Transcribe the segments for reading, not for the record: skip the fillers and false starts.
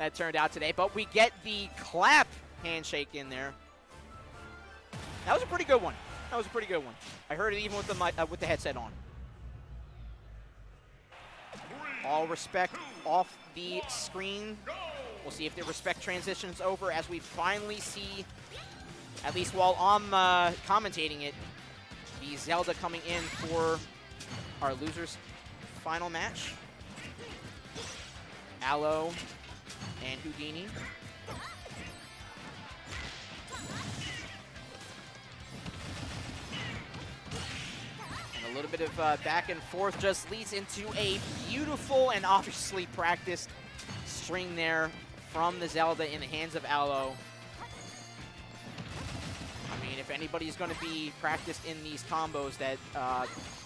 that turned out today. But we get the clap handshake in there. That was a pretty good one. That was a pretty good one. I heard it even with the headset on. All respect off the screen. We'll see if the respect transitions over as we finally see, at least while I'm commentating it, the Zelda coming in for our losers final match. Aloe and Houdini. And a little bit of back and forth just leads into a beautiful and obviously practiced string there from the Zelda in the hands of Aloe. I mean, if anybody's going to be practiced in these combos, that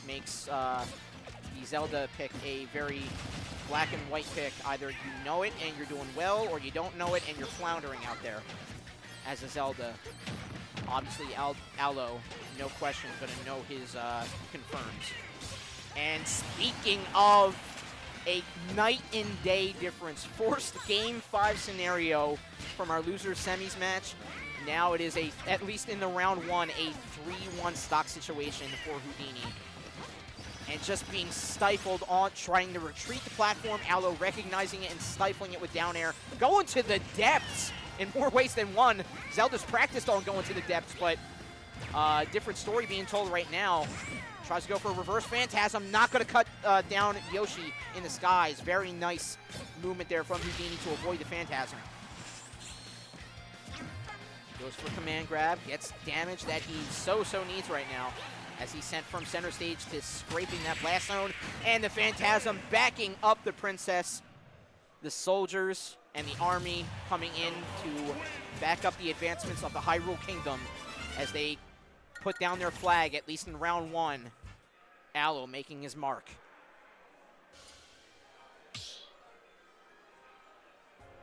makes the Zelda pick a very black and white pick. Either you know it and you're doing well, or you don't know it and you're floundering out there as a Zelda. Obviously, Aloe, no question, going to know his confirms. And speaking of a night and day difference, forced Game 5 scenario from our losers semis match. Now it is, at least in the round one, a 3-1 stock situation for Houdini. And just being stifled on trying to retreat the platform. Aloe recognizing it and stifling it with down air. Going to the depths in more ways than one. Zelda's practiced on going to the depths, but different story being told right now. Tries to go for a reverse Phantasm. Not going to cut down Yoshi in the skies. Very nice movement there from Houdini to avoid the Phantasm. Goes for command grab. Gets damage that he so needs right now, as he's sent from center stage to scraping that blast zone. And the Phantasm backing up the princess. The soldiers and the army coming in to back up the advancements of the Hyrule Kingdom as they put down their flag, at least in round one. Aloe making his mark.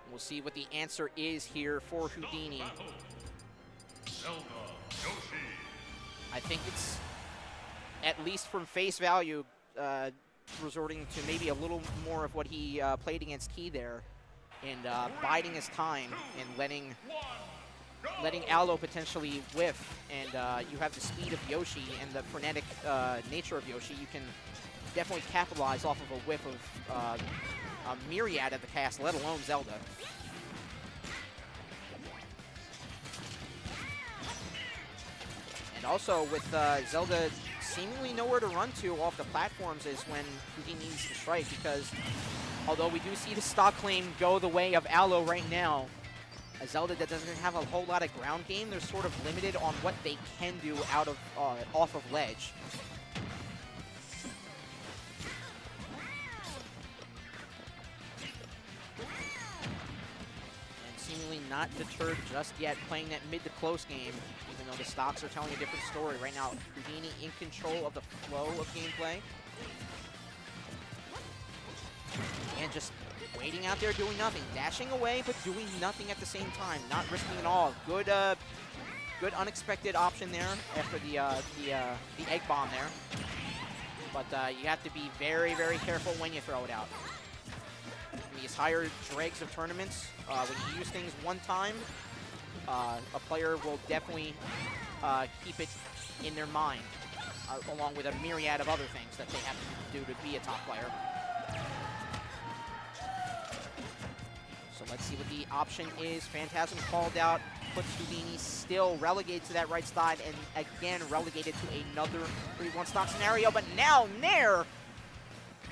We'll see what the answer is here for Houdini. Zelda, Yoshi. I think it's, at least from face value, resorting to maybe a little more of what he played against Key there, and biding his time and letting Aloe potentially whiff. And you have the speed of Yoshi and the frenetic nature of Yoshi. You can definitely capitalize off of a whiff of a myriad of the cast, let alone Zelda. And also with Zelda seemingly nowhere to run to off the platforms is when he needs to strike, because although we do see the stock claim go the way of Aloe right now, a Zelda that doesn't have a whole lot of ground game, they're sort of limited on what they can do out of off of ledge. And seemingly not deterred just yet, playing that mid to close game, even though the stocks are telling a different story. Right now, Houdini in control of the flow of gameplay. And just waiting out there doing nothing. Dashing away, but doing nothing at the same time. Not risking it all. Good good unexpected option there after the egg bomb there. But you have to be very careful when you throw it out. In these higher dregs of tournaments, when you use things one time, a player will definitely keep it in their mind, along with a myriad of other things that they have to do to be a top player. So let's see what the option is. Phantasm called out, puts Houdini still relegated to that right side, and again relegated to another 3-1 stock scenario. But now Nair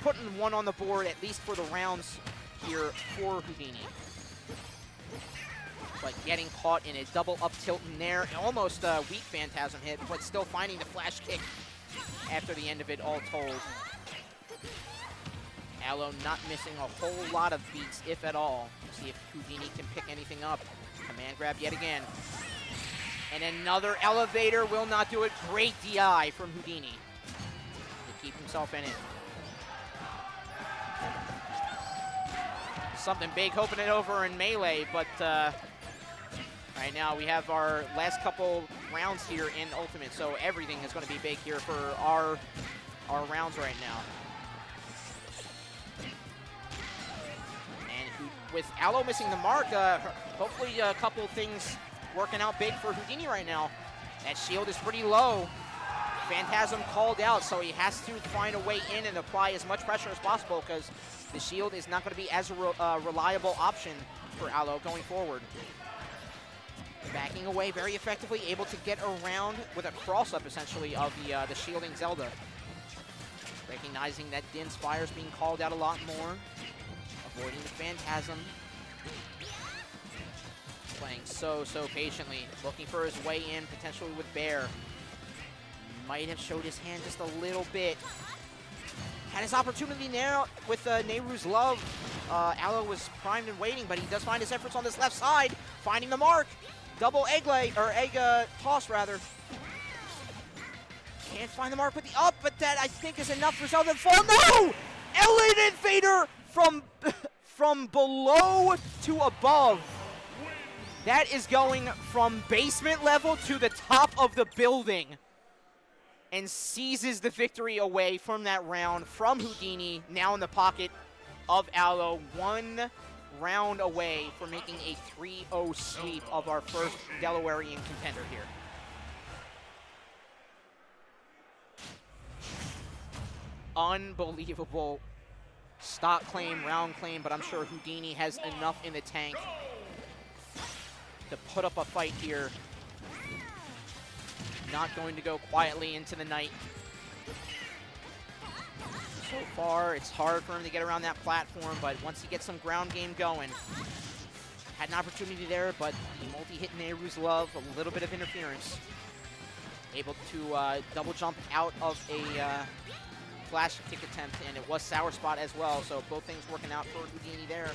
putting one on the board, at least for the rounds here for Houdini. But getting caught in a double up tilt in there. Almost a weak Phantasm hit, but still finding the flash kick after the end of it all told. Aloe not missing a whole lot of beats, if at all. See if Houdini can pick anything up. Command grab yet again. And another elevator will not do it. Great DI from Houdini to keep himself in it. Something big, hoping it over in Melee, but right now we have our last couple rounds here in Ultimate, so everything is going to be big here for our rounds right now. with Aloe missing the mark, hopefully a couple things working out big for Houdini right now. That shield is pretty low. Phantasm called out, so he has to find a way in and apply as much pressure as possible because the shield is not going to be as a reliable option for Aloe going forward. Backing away very effectively, able to get around with a cross-up, essentially, of the shielding Zelda. Recognizing that Din's Fire is being called out a lot more. Avoiding the Phantasm. Playing so patiently, looking for his way in, potentially with Bear. Might have showed his hand just a little bit. Had his opportunity now with Nehru's Love. Aloe was primed and waiting, but he does find his efforts on this left side, finding the mark. Double egg toss rather. Can't find the mark with the up, but that I think is enough for Zelda to fall. No! Elite Invader from below to above. That is going from basement level to the top of the building. And seizes the victory away from that round from Houdini, now in the pocket of Aloe. 1 round away from making a 3-0 sweep of our first Delawarean contender here. Unbelievable stock claim, round claim, but I'm sure Houdini has enough in the tank to put up a fight here. Not going to go quietly into the night. So far, it's hard for him to get around that platform, but once he gets some ground game going, had an opportunity there, but the multi-hit Nehru's Love, a little bit of interference. Able to double jump out of a flash kick attempt, and it was Sour Spot as well, so both things working out for Houdini there.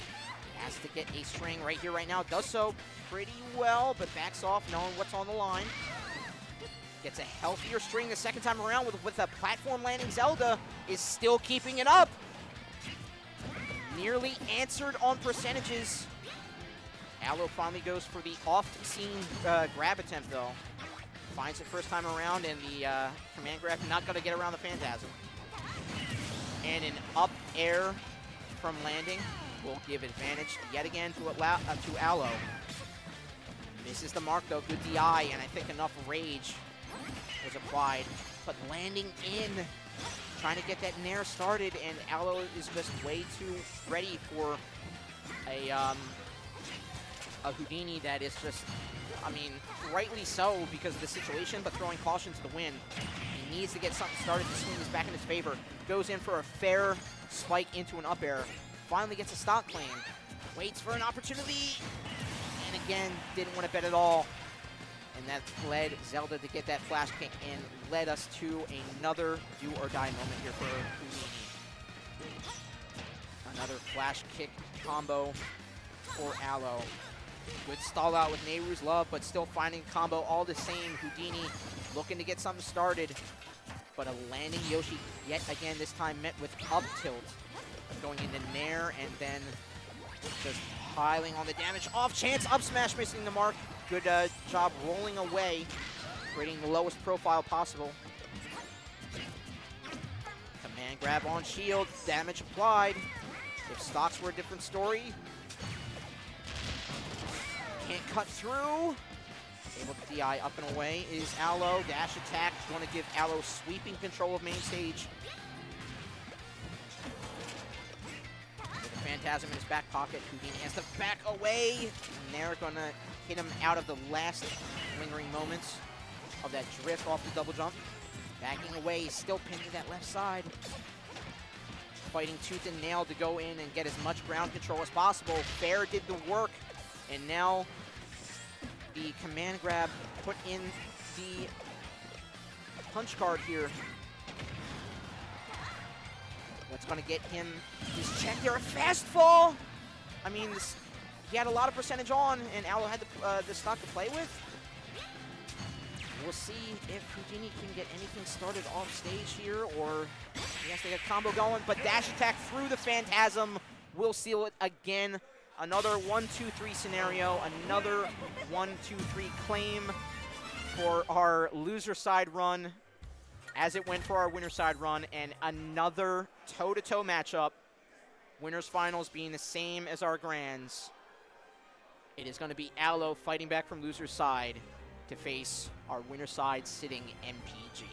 Has to get a string right here, right now. Does so pretty well, but backs off knowing what's on the line. Gets a healthier string the second time around with a platform landing. Zelda is still keeping it up. Nearly answered on percentages. Aloe finally goes for the oft-seen grab attempt, though. Finds it first time around, and the command grab not going to get around the Phantasm. And an up air from landing will give advantage yet again to Aloe. Misses the mark, though. Good DI, and I think enough rage was applied, but landing in, trying to get that nair started, and Aloe is just way too ready for a Houdini that is just, I mean, rightly so because of the situation, but throwing caution to the wind. He needs to get something started to swing this back in his favor. Goes in for a fair spike into an up air. Finally gets a stock claim. Waits for an opportunity, and again, didn't want to bet at all. And that led Zelda to get that flash kick and led us to another do-or-die moment here for Houdini. Another flash kick combo for Aloe. Good stall out with Nehru's Love, but still finding combo all the same. Houdini looking to get something started, but a landing Yoshi yet again, this time met with up tilt. Going into Nair and then just piling on the damage. Off chance, up smash missing the mark. Good job rolling away, creating the lowest profile possible. Command grab on shield, damage applied. If stocks were a different story. Can't cut through. Able to DI up and away is Aloe. Dash attack, want to give Aloe sweeping control of main stage. Phantasm in his back pocket. Houdini has to back away. And they're gonna hit him out of the last lingering moments of that drift off the double jump. Backing away, he's still pinned to that left side. Fighting tooth and nail to go in and get as much ground control as possible. Fair did the work, and now the command grab put in the punch card here. What's going to get him his check there? A fast fall! I mean, he had a lot of percentage on, and Aloe had the stock to play with. We'll see if Houdini can get anything started off stage here, or he has to get a combo going, but dash attack through the Phantasm will seal it again. Another 1-2-3 scenario, another 1-2-3 claim for our loser side run, as it went for our winner side run, and another toe-to-toe matchup Winners finals being the same as our grands. It is going to be Aloe fighting back from loser's side to face our winner side sitting MPG.